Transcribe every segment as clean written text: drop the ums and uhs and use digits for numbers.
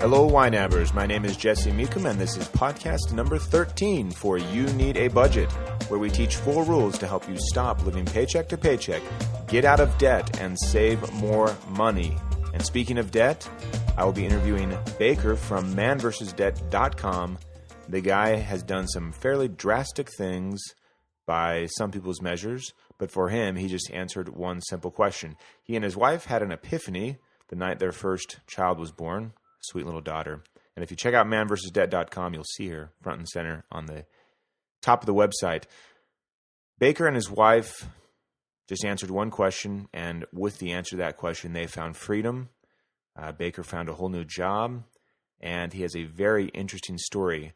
Hello, YNABers. My name is Jesse Meekum, and this is podcast number 13 for You Need a Budget, where we teach 4 rules to help you stop living paycheck to paycheck, get out of debt, and save more money. And speaking of debt, I will be interviewing Baker from manvsdebt.com. The guy has done some fairly drastic things by some people's measures, but for him, he just answered one simple question. He and his wife had an epiphany the night their first child was born. Sweet little daughter. And if you check out manvsdebt.com, you'll see her front and center on the top of the website. Baker and his wife just answered one question, and with the answer to that question, they found freedom. Baker found a whole new job, and he has a very interesting story.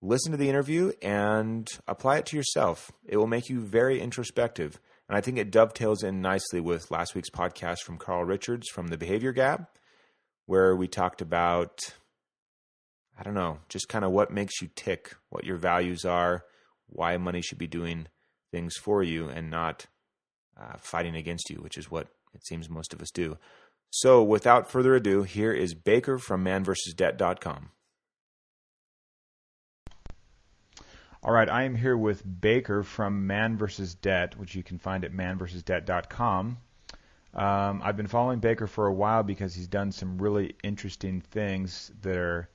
Listen to the interview and apply it to yourself. It will make you very introspective, and I think it dovetails in nicely with last week's podcast from Carl Richards from the Behavior Gap, where we talked about, just kind of what makes you tick, what your values are, why money should be doing things for you and not fighting against you, which is what it seems most of us do. So without further ado, here is Baker from manvsdebt.com. All right, I am here with Baker from Man vs. Debt, which you can find at manvsdebt.com. I've been following Baker for a while because he's done some really interesting things that are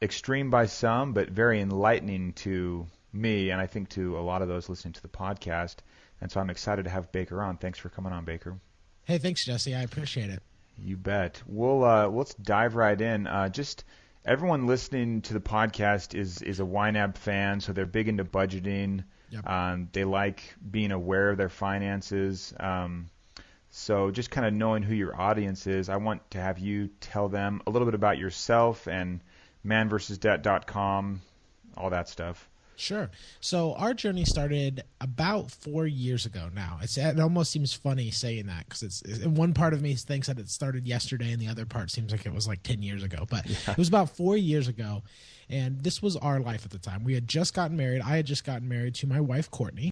extreme by some, but very enlightening to me, and I think to a lot of those listening to the podcast. And so I'm excited to have Baker on. Thanks for coming on, Baker. Hey, thanks, Jesse. I appreciate it. You bet. Let's dive right in. Just everyone listening to the podcast is a YNAB fan, so they're big into budgeting. Yep. They like being aware of their finances. So just kind of knowing who your audience is, I want to have you tell them a little bit about yourself and manvsdebt.com, all that stuff. Sure. So our journey started about 4 years ago now. It almost seems funny saying that because one part of me thinks that it started yesterday and the other part seems like it was like 10 years ago. But yeah. It was about 4 years ago, and this was our life at the time. We had just gotten married. I had just gotten married to my wife, Courtney.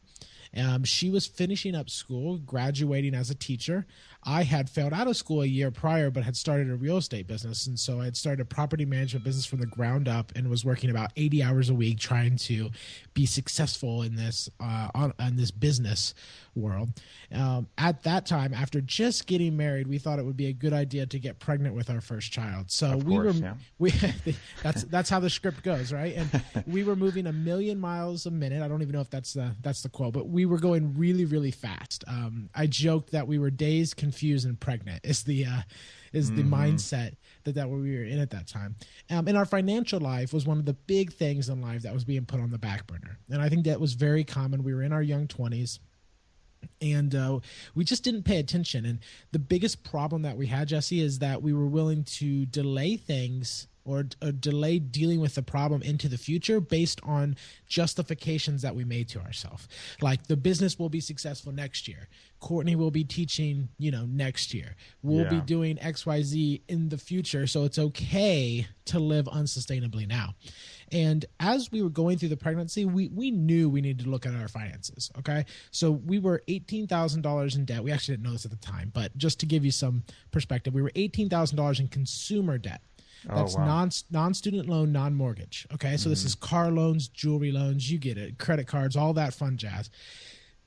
She was finishing up school, graduating as a teacher. I had failed out of school a year prior, but had started a real estate business. And so I had started a property management business from the ground up and was working about 80 hours a week trying to be successful in this on this business world. At that time, after just getting married, we thought it would be a good idea to get pregnant with our first child. So that's how the script goes, right? And we were moving 1 million miles a minute. I don't even know if that's the quote, but we were going really, really fast. I joked that we were dazed, confused, and pregnant is the mindset that we were in at that time. And our financial life was one of the big things in life that was being put on the back burner. And I think that was very common. We were in our young 20s. And we just didn't pay attention. And the biggest problem that we had, Jesse, is that we were willing to delay things or delay dealing with the problem into the future based on justifications that we made to ourselves. Like, the business will be successful next year. Courtney will be teaching, next year. We'll be doing XYZ in the future, so it's okay to live unsustainably now. And as we were going through the pregnancy, we knew we needed to look at our finances, okay? So we were $18,000 in debt. We actually didn't know this at the time, but just to give you some perspective, we were $18,000 in consumer debt. That's non-student loan, non-mortgage. Okay, so this is car loans, jewelry loans, you get it, credit cards, all that fun jazz.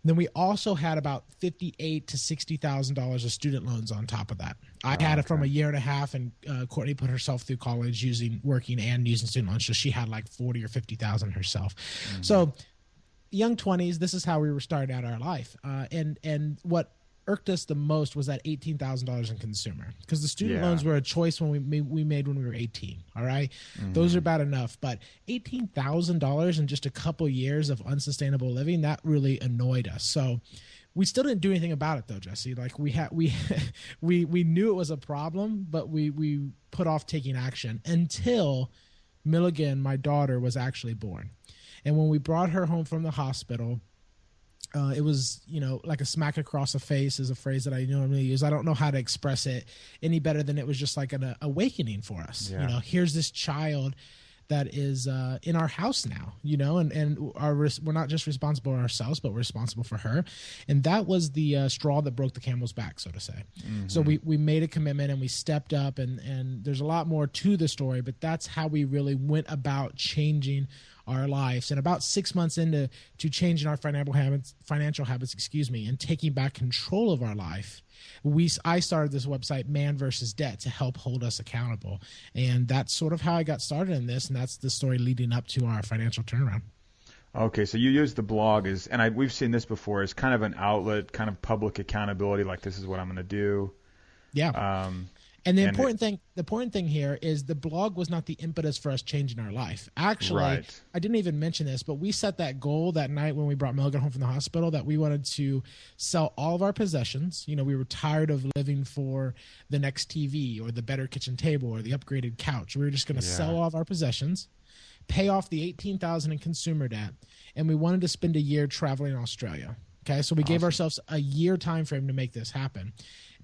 Then we also had about $58,000 to $60,000 of student loans on top of that. I had it from a year and a half, and Courtney put herself through college working and using student loans, so she had like $40,000 or $50,000 herself. So young 20s, this is how we were starting out our life. And what irked us the most was that $18,000 in consumer, because the student loans were a choice we made when we were 18. All right. Those are bad enough, but $18,000 in just a couple years of unsustainable living, that really annoyed us. So we still didn't do anything about it though, Jesse. Like we knew it was a problem, but we put off taking action until Milligan, my daughter, was actually born. And when we brought her home from the hospital, it was, like a smack across the face is a phrase that I normally use. I don't know how to express it any better than it was just like an awakening for us. Yeah. Here's this child that is in our house now, and we're not just responsible for ourselves, but we're responsible for her. And that was the straw that broke the camel's back, so to say. Mm-hmm. So we made a commitment and we stepped up, and there's a lot more to the story, but that's how we really went about changing our lives. And about 6 months into changing our financial habits, and taking back control of our life, I started this website, Man versus Debt, to help hold us accountable. And that's sort of how I got started in this, and that's the story leading up to our financial turnaround. Okay, so you use the blog we've seen this before, as kind of an outlet, kind of public accountability, like this is what I'm going to do. Yeah. And the important thing here is the blog was not the impetus for us changing our life. Actually, right. I didn't even mention this, but we set that goal that night when we brought Milligan home from the hospital, that we wanted to sell all of our possessions. We were tired of living for the next TV or the better kitchen table or the upgraded couch. We were just going to sell all of our possessions, pay off the $18,000 in consumer debt, and we wanted to spend a year traveling in Australia. Okay, so we gave ourselves a year time frame to make this happen.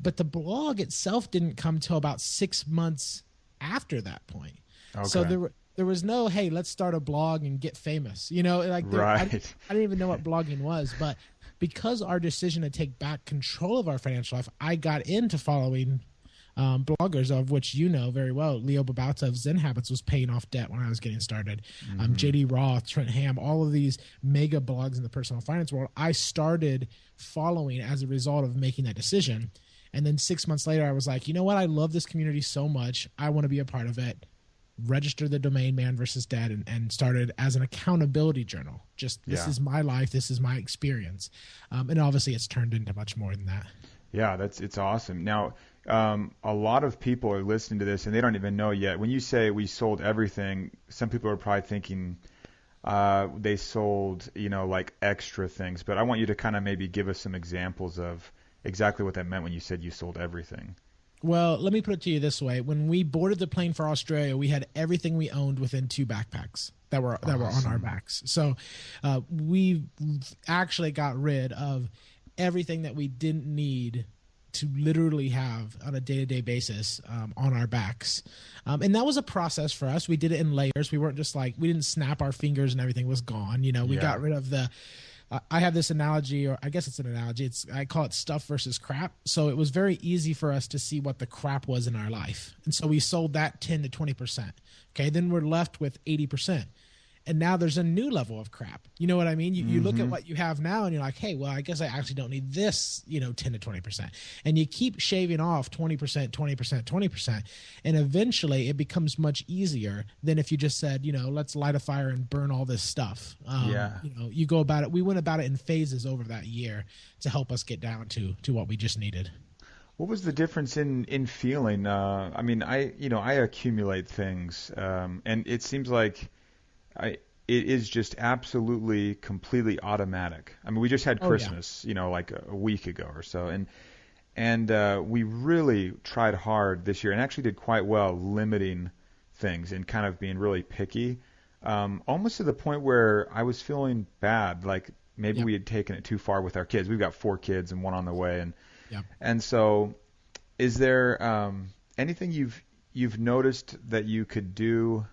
But the blog itself didn't come till about 6 months after that point. Okay. So there was no, hey, let's start a blog and get famous. Right. I didn't even know what blogging was. But because our decision to take back control of our financial life, I got into following bloggers, of which you know very well. Leo Babauta of Zen Habits was paying off debt when I was getting started. Mm-hmm. JD Roth, Trent Ham, all of these mega blogs in the personal finance world, I started following as a result of making that decision. And then 6 months later, I was like, you know what? I love this community so much. I want to be a part of it. Registered the domain Man versus Debt and started as an accountability journal. This is my life. This is my experience. And obviously it's turned into much more than that. Yeah, it's awesome. Now, a lot of people are listening to this and they don't even know yet. When you say we sold everything, some people are probably thinking they sold, like extra things. But I want you to kind of maybe give us some examples of exactly what that meant when you said you sold everything. Well, let me put it to you this way. When we boarded the plane for Australia, we had everything we owned within 2 backpacks that were on our backs. So we actually got rid of everything that we didn't need to literally have on a day-to-day basis on our backs. And that was a process for us. We did it in layers. We weren't just we didn't snap our fingers and everything was gone. We got rid of I have this analogy, or I guess it's an analogy. I call it stuff versus crap. So it was very easy for us to see what the crap was in our life. And so we sold that 10 to 20%. Okay. Then we're left with 80%. And now there's a new level of crap. You know what I mean? You look at what you have now and you're like, hey, well, I guess I actually don't need this, 10 to 20%. And you keep shaving off 20%, 20%, 20%. And eventually it becomes much easier than if you just said, let's light a fire and burn all this stuff. You go about it. We went about it in phases over that year to help us get down to what we just needed. What was the difference in feeling? I accumulate things and it seems like it is just absolutely, completely automatic. I mean, we just had Christmas, like a week ago or so, and we really tried hard this year and actually did quite well limiting things and kind of being really picky, almost to the point where I was feeling bad, like maybe we had taken it too far with our kids. We've got 4 kids and 1 on the way, and so is there anything you've noticed that you could do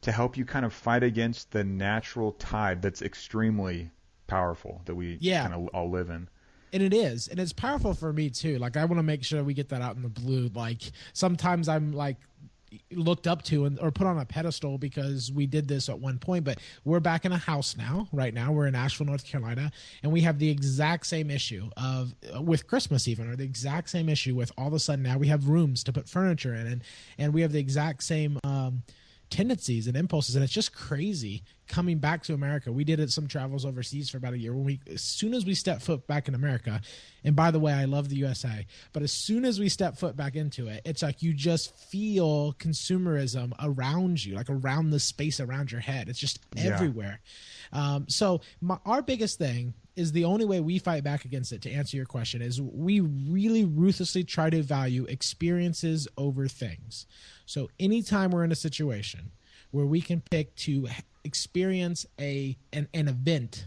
to help you kind of fight against the natural tide that's extremely powerful that we kind of all live in? And it is. And it's powerful for me too. I want to make sure we get that out in the blue. Sometimes I'm looked up to or put on a pedestal because we did this at one point, but we're back in a house now. Right now we're in Asheville, North Carolina, and we have the exact same issue with Christmas even, or the exact same issue with all of a sudden now we have rooms to put furniture in, and we have the exact same tendencies and impulses, and it's just crazy coming back to America. We did some travels overseas for about a year. As soon as we step foot back in America, and by the way, I love the USA, but as soon as we step foot back into it, it's like you just feel consumerism around you, around the space around your head. It's just everywhere. So our biggest thing is, the only way we fight back against it, to answer your question, is we really ruthlessly try to value experiences over things. So anytime we're in a situation where we can pick to experience an event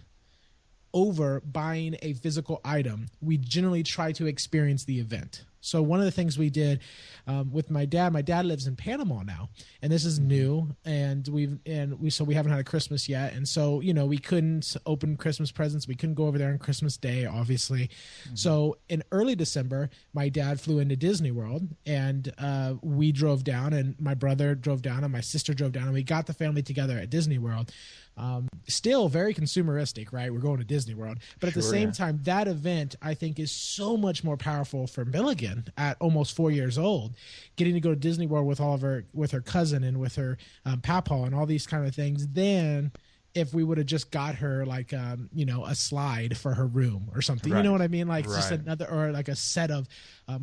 over buying a physical item, we generally try to experience the event. So one of the things we did with my dad lives in Panama now, and this is new, and we haven't had a Christmas yet, and so we couldn't open Christmas presents. We couldn't go over there on Christmas Day, obviously. So in early December, my dad flew into Disney World, and we drove down, and my brother drove down, and my sister drove down, and we got the family together at Disney World. Still very consumeristic, right? We're going to Disney World. But at the same time, that event, I think, is so much more powerful for Milligan at almost 4 years old, getting to go to Disney World with her cousin and with her papaw and all these kind of things, than if we would have just got her like a slide for her room or something. You know what I mean? Like just another, or like a set of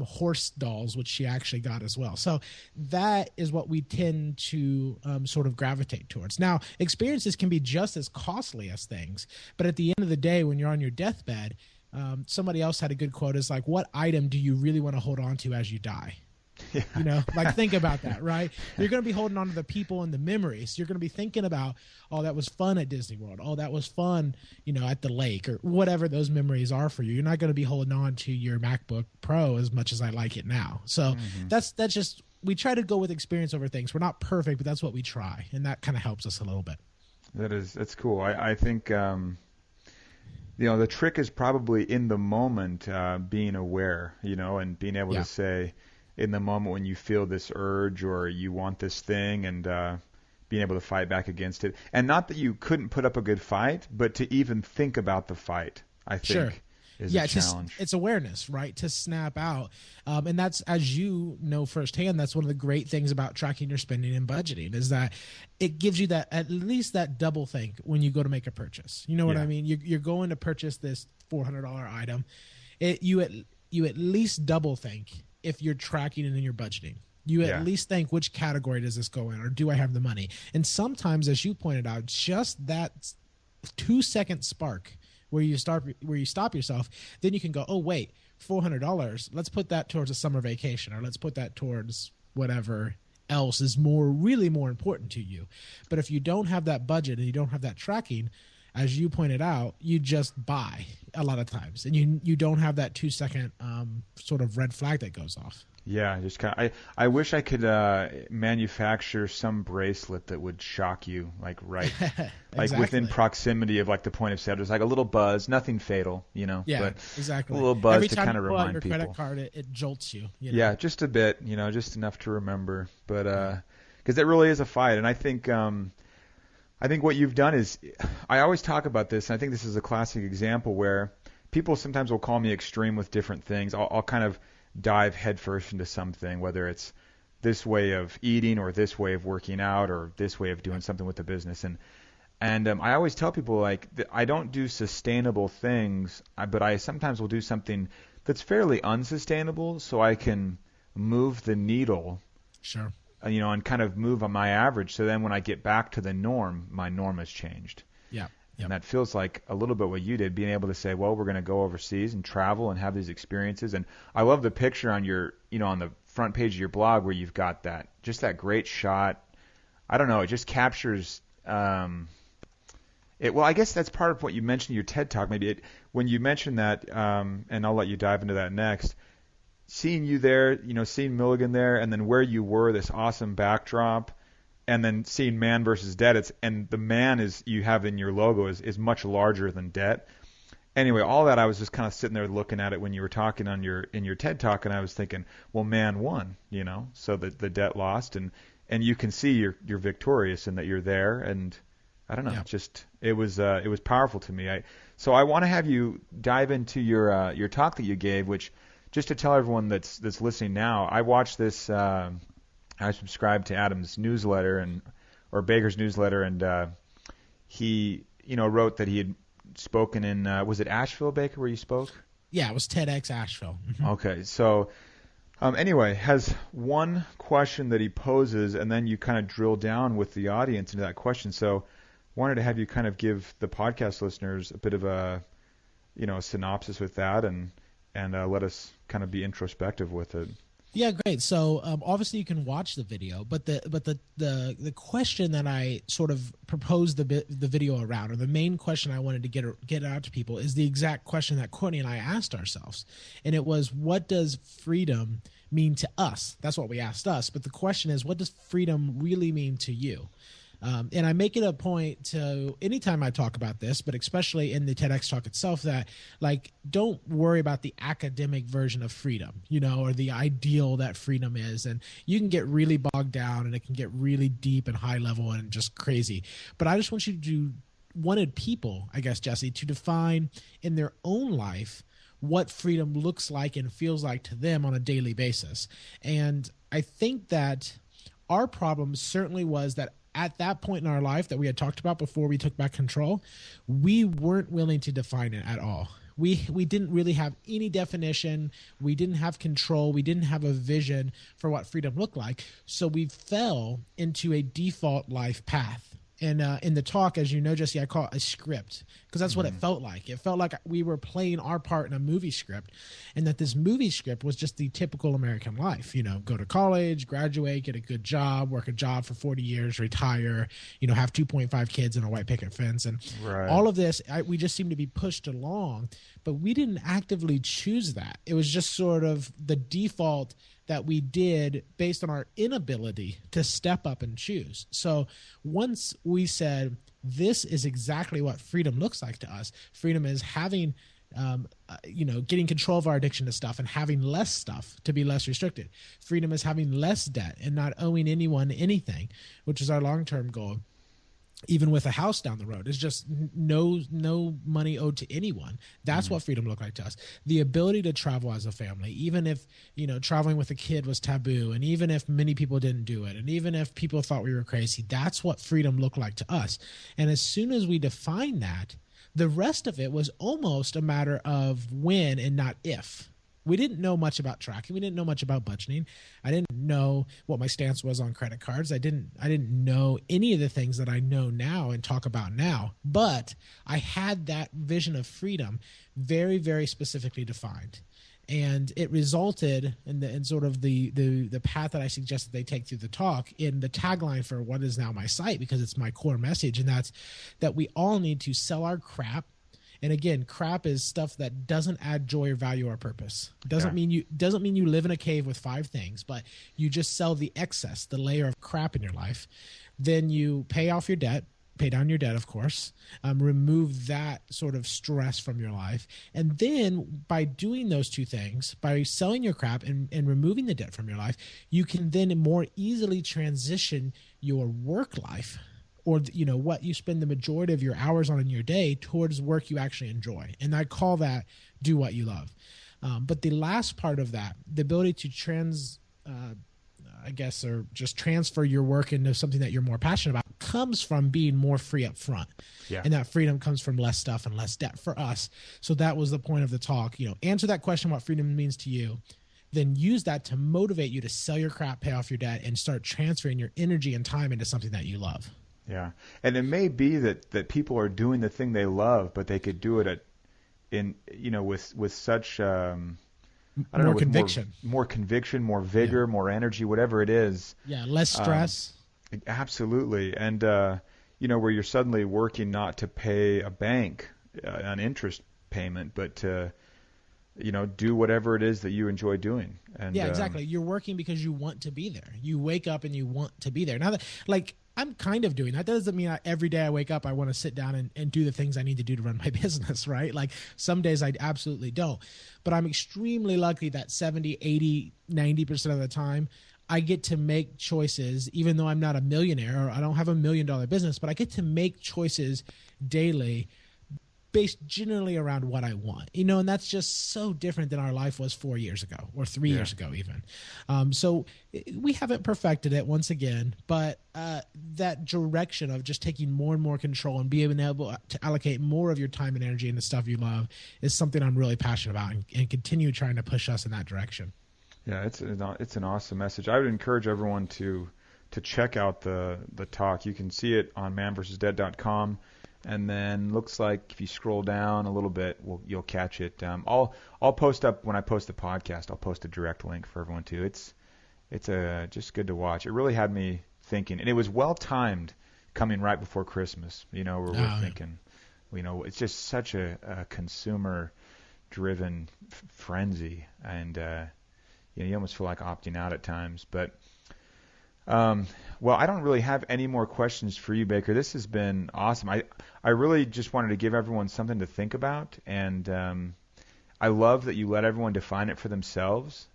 horse dolls, which she actually got as well. So that is what we tend to sort of gravitate towards. Now, experiences can be just as costly as things, but at the end of the day, when you're on your deathbed, somebody else had a good quote, is like, what item do you really want to hold on to as you die? Yeah. Like think about that, right? You're going to be holding on to the people and the memories. You're going to be thinking about, oh, that was fun at Disney World. Oh, that was fun, at the lake, or whatever those memories are for you. You're not going to be holding on to your MacBook Pro as much as I like it now. So that's just, we try to go with experience over things. We're not perfect, but that's what we try. And that kind of helps us a little bit. That's cool. I think, the trick is probably in the moment, being aware, and being able to say, in the moment when you feel this urge or you want this thing, and being able to fight back against it. And not that you couldn't put up a good fight, but to even think about the fight, I think, is a challenge. It's awareness, right? To snap out. And that's, as you know firsthand, that's one of the great things about tracking your spending and budgeting, is that it gives you that, at least that double think when you go to make a purchase. You know what I mean? You're going to purchase this $400 item. You at least double think if you're tracking it in your budgeting. You at least think, which category does this go in, or do I have the money? And sometimes, as you pointed out, just that 2-second spark where you stop yourself, then you can go, oh wait, $400, let's put that towards a summer vacation, or let's put that towards whatever else is really more important to you. But if you don't have that budget and you don't have that tracking, as you pointed out, you just buy a lot of times, and you don't have that 2-second sort of red flag that goes off. Yeah, just kind of. I wish I could manufacture some bracelet that would shock you, like like within proximity of like the point of sale. There's like a little buzz, nothing fatal, Yeah, but exactly. A little buzz every to time kind of you pull remind out your people. credit card, it jolts you. Yeah, just a bit, just enough to remember. But because it really is a fight, and I think what you've done is, I always talk about this, and I think this is a classic example where people sometimes will call me extreme with different things. I'll kind of dive headfirst into something, whether it's this way of eating or this way of working out or this way of doing something with the business. And I always tell people, like, I don't do sustainable things, but I sometimes will do something that's fairly unsustainable so I can move the needle. Sure. And kind of move on my average. So then when I get back to the norm, my norm has changed. Yeah. And that feels like a little bit what you did, being able to say, well, we're going to go overseas and travel and have these experiences. And I love the picture on your, on the front page of your blog where you've got that great shot. I don't know. It just captures well, I guess that's part of what you mentioned in your TED Talk. Maybe when you mentioned that, and I'll let you dive into that next, seeing you there, seeing Milligan there, and then where you were, this awesome backdrop, and then seeing man versus debt, and the man you have in your logo is much larger than debt. Anyway, all that, I was just kind of sitting there looking at it when you were talking in your TED Talk, and I was thinking, well, man won, so the debt lost, and you can see you're victorious and that you're there, and I don't know, it was powerful to me. So I want to have you dive into your talk that you gave, which, just to tell everyone that's listening now, I watched this. I subscribed to Adam's newsletter or Baker's newsletter, and he wrote that he had spoken in was it Asheville, Baker, where you spoke? Yeah, it was TEDx Asheville. Mm-hmm. Okay, so anyway, has one question that he poses, and then you kind of drill down with the audience into that question. So wanted to have you kind of give the podcast listeners a bit of a synopsis with that, and let us kind of be introspective with it. Yeah, great. So obviously you can watch the video, but the question that I sort of proposed the video around, or the main question I wanted to get out to people, is the exact question that Courtney and I asked ourselves, and it was, what does freedom mean to us? That's what we asked us. But the question is, what does freedom really mean to you? And I make it a point to, anytime I talk about this, but especially in the TEDx talk itself, that like, don't worry about the academic version of freedom, or the ideal that freedom is. And you can get really bogged down and it can get really deep and high level and just crazy. But I just want you to wanted people, I guess, Jesse, to define in their own life what freedom looks like and feels like to them on a daily basis. And I think that our problem certainly was that at that point in our life that we had talked about before we took back control, we weren't willing to define it at all. We didn't really have any definition. We didn't have control. We didn't have a vision for what freedom looked like. So we fell into a default life path. And in the talk, as you know, Jesse, I call it a script, because that's what it felt like. It felt like we were playing our part in a movie script, and that this movie script was just the typical American life. Go to college, graduate, get a good job, work a job for 40 years, retire, have 2.5 kids and a white picket fence. And all of this, we just seemed to be pushed along, but we didn't actively choose that. It was just sort of the default that we did based on our inability to step up and choose. So once we said, this is exactly what freedom looks like to us, freedom is having, getting control of our addiction to stuff and having less stuff to be less restricted. Freedom is having less debt and not owing anyone anything, which is our long-term goal. Even with a house down the road, it's just no money owed to anyone. That's what freedom looked like to us. The ability to travel as a family, even if, traveling with a kid was taboo, and even if many people didn't do it, and even if people thought we were crazy, that's what freedom looked like to us. And as soon as we defined that, the rest of it was almost a matter of when and not if. We didn't know much about tracking. We didn't know much about budgeting. I didn't know what my stance was on credit cards. I didn't know any of the things that I know now and talk about now. But I had that vision of freedom very, very specifically defined. And it resulted in sort of the path that I suggested they take through the talk in the tagline for what is now my site, because it's my core message. And that's that we all need to sell our crap. And again, crap is stuff that doesn't add joy or value or purpose. It doesn't mean you live in a cave with 5 things, but you just sell the excess, the layer of crap in your life. Then you pay off your debt, pay down your debt, of course, remove that sort of stress from your life. And then by doing those 2 things, by selling your crap and removing the debt from your life, you can then more easily transition your work life, or what you spend the majority of your hours on in your day, towards work you actually enjoy. And I call that do what you love. But the last part of that, the ability to transfer your work into something that you're more passionate about, comes from being more free up front. Yeah. And that freedom comes from less stuff and less debt for us. So that was the point of the talk. Answer that question, what freedom means to you. Then use that to motivate you to sell your crap, pay off your debt, and start transferring your energy and time into something that you love. Yeah. And it may be that people are doing the thing they love, but they could do it with such more conviction, more vigor, more energy, whatever it is. Yeah, less stress. Absolutely. And where you're suddenly working not to pay a bank an interest payment, but to do whatever it is that you enjoy doing. And yeah, exactly. You're working because you want to be there. You wake up and you want to be there. Now that, I'm kind of doing that. That doesn't mean every day I wake up I want to sit down and do the things I need to do to run my business, right? Some days I absolutely don't. But I'm extremely lucky that 70, 80, 90% of the time I get to make choices, even though I'm not a millionaire or I don't have $1 million business, but I get to make choices daily based generally around what I want, and that's just so different than our life was 4 years ago or 3 years ago even. So we haven't perfected it once again, but that direction of just taking more and more control and being able to allocate more of your time and energy into stuff you love is something I'm really passionate about, and continue trying to push us in that direction. Yeah, it's an awesome message. I would encourage everyone to check out the talk. You can see it on manversusdead.com. and then looks like if you scroll down a little bit, you'll catch it. I'll post up when I post the podcast. I'll post a direct link for everyone too. It's just good to watch. It really had me thinking, and it was well timed, coming right before Christmas. Where we're thinking, it's just such a consumer-driven frenzy, and you almost feel like opting out at times, but. Well, I don't really have any more questions for you, Baker. This has been awesome. I really just wanted to give everyone something to think about, and I love that you let everyone define it for themselves.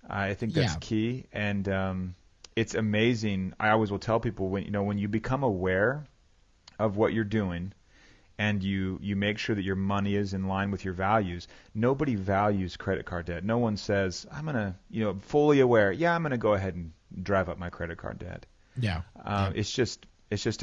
I think that's key, and it's amazing. I always will tell people when you become aware of what you're doing, and you make sure that your money is in line with your values. Nobody values credit card debt. No one says, I'm going to, fully aware, I'm going to go ahead and drive up my credit card debt. Yeah. It's just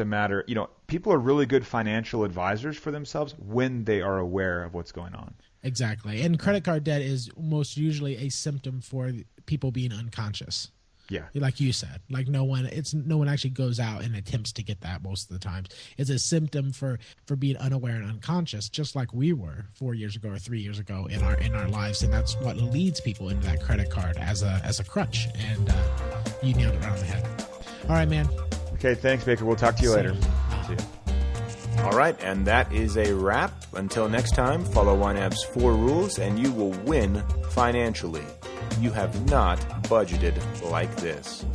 a matter, people are really good financial advisors for themselves when they are aware of what's going on. Exactly. And credit card debt is most usually a symptom for people being unconscious. Yeah. Like you said, like no one actually goes out and attempts to get that most of the times. It's a symptom for being unaware and unconscious, just like we were 4 years ago or 3 years ago in our lives. And that's what leads people into that credit card as a crutch. And you nailed it right on the head. All right, man. Okay. Thanks, Baker. We'll talk to you later. See you. All right. And that is a wrap. Until next time, follow YNAB's 4 rules and you will win financially. You have not budgeted like this.